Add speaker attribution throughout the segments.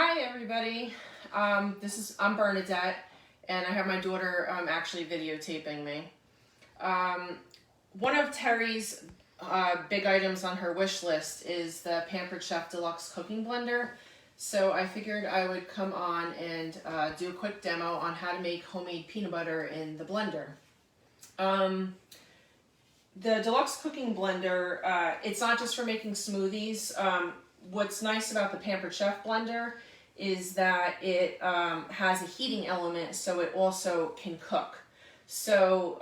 Speaker 1: Hi everybody, I'm Bernadette, and I have my daughter actually videotaping me. One of Terry's big items on her wish list is the Pampered Chef Deluxe cooking blender. So I figured I would come on and do a quick demo on how to make homemade peanut butter in the blender. The Deluxe cooking blender, it's not just for making smoothies. What's nice about the Pampered Chef blender is that it has a heating element, so it also can cook. So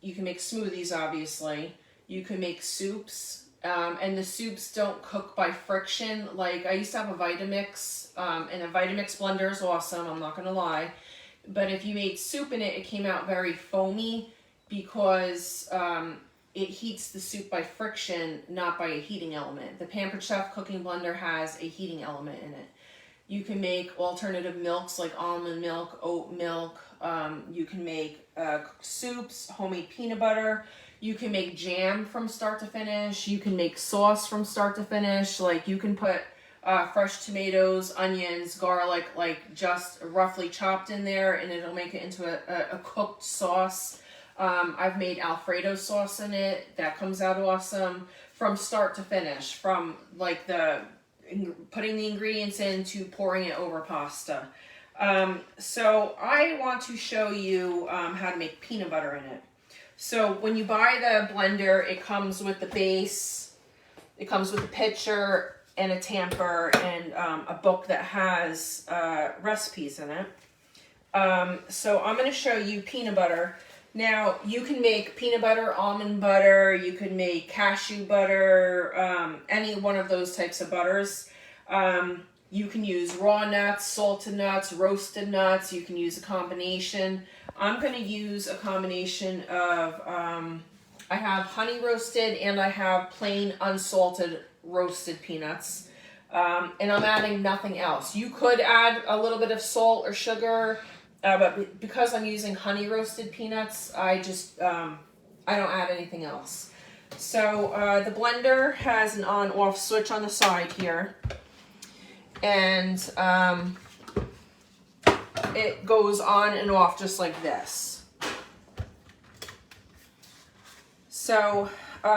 Speaker 1: you can make smoothies, obviously. You can make soups, and the soups don't cook by friction. Like, I used to have a Vitamix, and a Vitamix blender is awesome, I'm not gonna lie. But if you made soup in it, it came out very foamy because it heats the soup by friction, not by a heating element. The Pampered Chef cooking blender has a heating element in it. You can make alternative milks like almond milk, oat milk. You can make soups, homemade peanut butter. You can make jam from start to finish. You can make sauce from start to finish. Like, you can put fresh tomatoes, onions, garlic, like just roughly chopped in there, and it'll make it into a cooked sauce. I've made Alfredo sauce in it. That comes out awesome from start to finish, from like putting the ingredients in to pouring it over pasta. So I want to show you how to make peanut butter in it. So when you buy the blender, it comes with the base, it comes with a pitcher and a tamper and a book that has recipes in it. So I'm going to show you peanut butter. Now, you can make peanut butter, almond butter, you can make cashew butter, any one of those types of butters. You can use raw nuts, salted nuts, roasted nuts. You can use a combination. I'm going to use a combination of, I have honey roasted and I have plain unsalted roasted peanuts. And I'm adding nothing else. You could add a little bit of salt or sugar, but because I'm using honey roasted peanuts, I just, I don't add anything else. So the blender has an on-off switch on the side here. And it goes on and off just like this. So we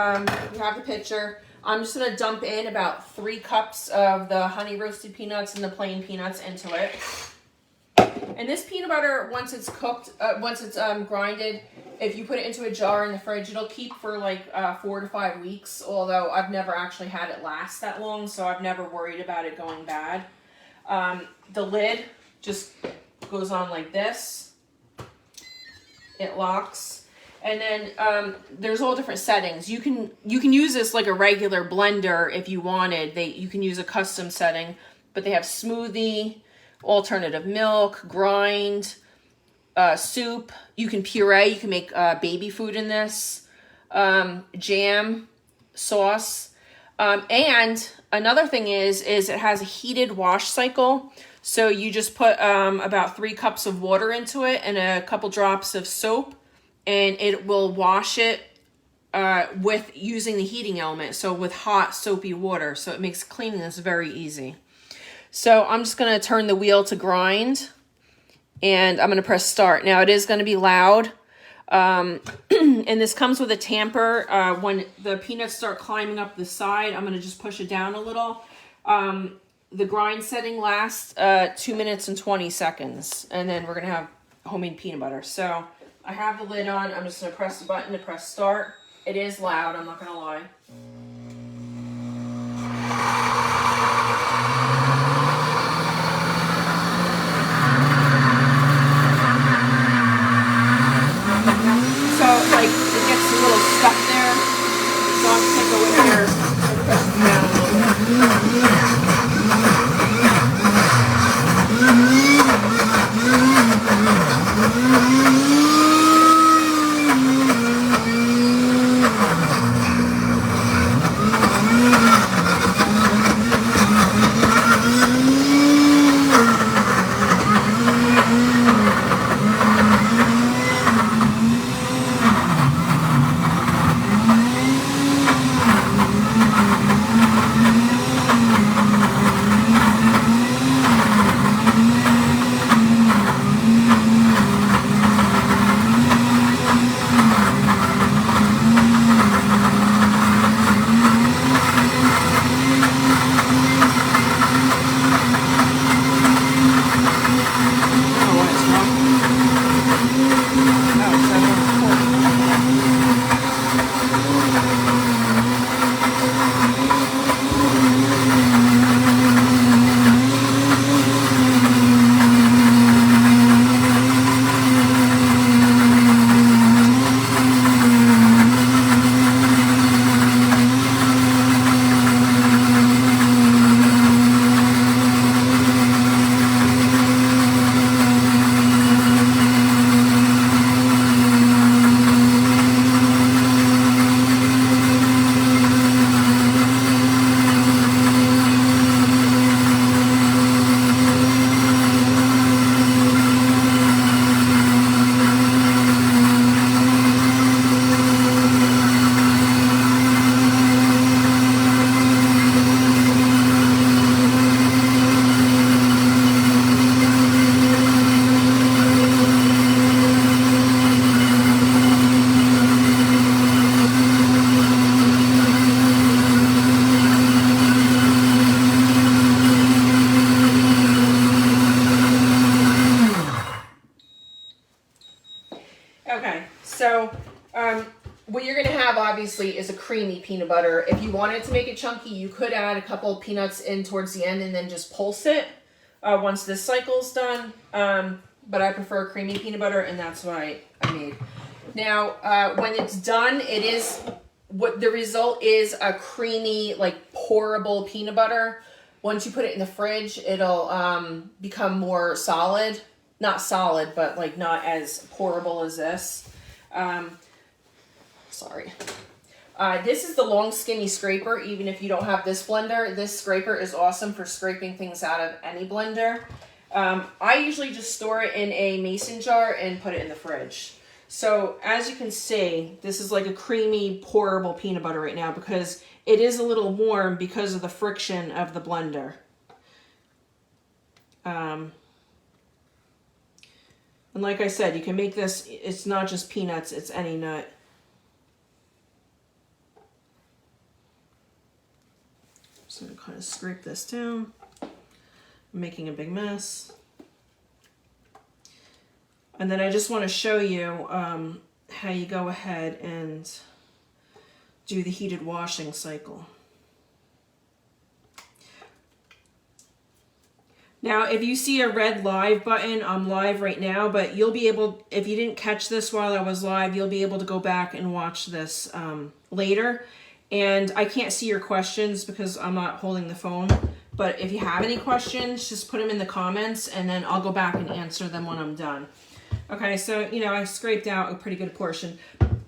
Speaker 1: have the pitcher. I'm just going to dump in about 3 cups of the honey roasted peanuts and the plain peanuts into it. And this peanut butter, once it's cooked, once it's grinded, if you put it into a jar in the fridge, it'll keep for like 4 to 5 weeks, although I've never actually had it last that long, so I've never worried about it going bad. The lid just goes on like this. It locks. And then there's all different settings. You can use this like a regular blender if you wanted. You can use a custom setting, but they have smoothie, alternative milk, grind, soup. You can puree. You can make baby food in this, jam, sauce. And another thing is it has a heated wash cycle. So you just put about 3 cups of water into it and a couple drops of soap, and it will wash it with using the heating element. So with hot soapy water. So it makes cleaning this very easy. So I'm just going to turn the wheel to grind, and I'm going to press start. Now it is going to be loud, and this comes with a tamper. When the peanuts start climbing up the side, I'm going to just push it down a little. The grind setting lasts 2 minutes and 20 seconds, and then we're going to have homemade peanut butter. So I have the lid on. I'm just going to press the button to press start. It is loud, I'm not going to lie. Like, it gets a little stuck there, so I'm just going to go in here and press it down a little obviously is a creamy peanut butter. If you wanted to make it chunky, you could add a couple of peanuts in towards the end and then just pulse it once this cycle's done. But I prefer creamy peanut butter, and that's what I made. Now, when it's done, what the result is a creamy, like pourable peanut butter. Once you put it in the fridge, it'll become more solid. Not solid, but like not as pourable as this. Sorry. This is the long skinny scraper. Even if you don't have this blender, this scraper is awesome for scraping things out of any blender. I usually just store it in a mason jar and put it in the fridge. So as you can see, this is like a creamy pourable peanut butter right now because it is a little warm because of the friction of the blender. And like I said, you can make this, it's not just peanuts, it's any nut. So I'm going to kind of scrape this down. I'm making a big mess. And then I just want to show you how you go ahead and do the heated washing cycle. Now, if you see a red live button, I'm live right now, but you'll be able, if you didn't catch this while I was live, you'll be able to go back and watch this later. And I can't see your questions because I'm not holding the phone. But if you have any questions, just put them in the comments and then I'll go back and answer them when I'm done. Okay, so, you know, I scraped out a pretty good portion.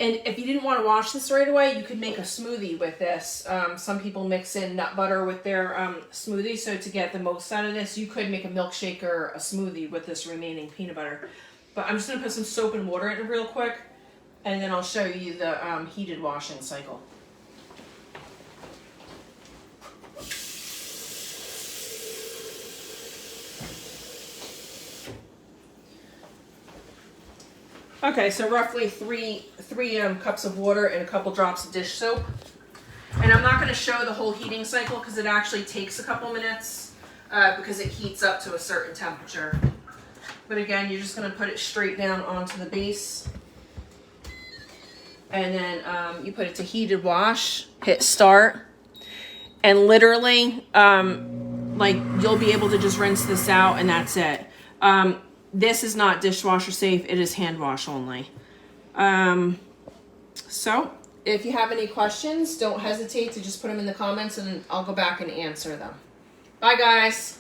Speaker 1: And if you didn't want to wash this right away, you could make a smoothie with this. Some people mix in nut butter with their smoothie. So to get the most out of this, you could make a milkshake or a smoothie with this remaining peanut butter. But I'm just going to put some soap and water in it real quick. And then I'll show you the heated washing cycle. Okay, so roughly three cups of water and a couple drops of dish soap. And I'm not going to show the whole heating cycle because it actually takes a couple minutes because it heats up to a certain temperature. But again, you're just going to put it straight down onto the base. And then you put it to heated wash, hit start. And literally, like you'll be able to just rinse this out and that's it. This is not dishwasher safe. It is hand wash only. So if you have any questions, don't hesitate to just put them in the comments and I'll go back and answer them. Bye, guys.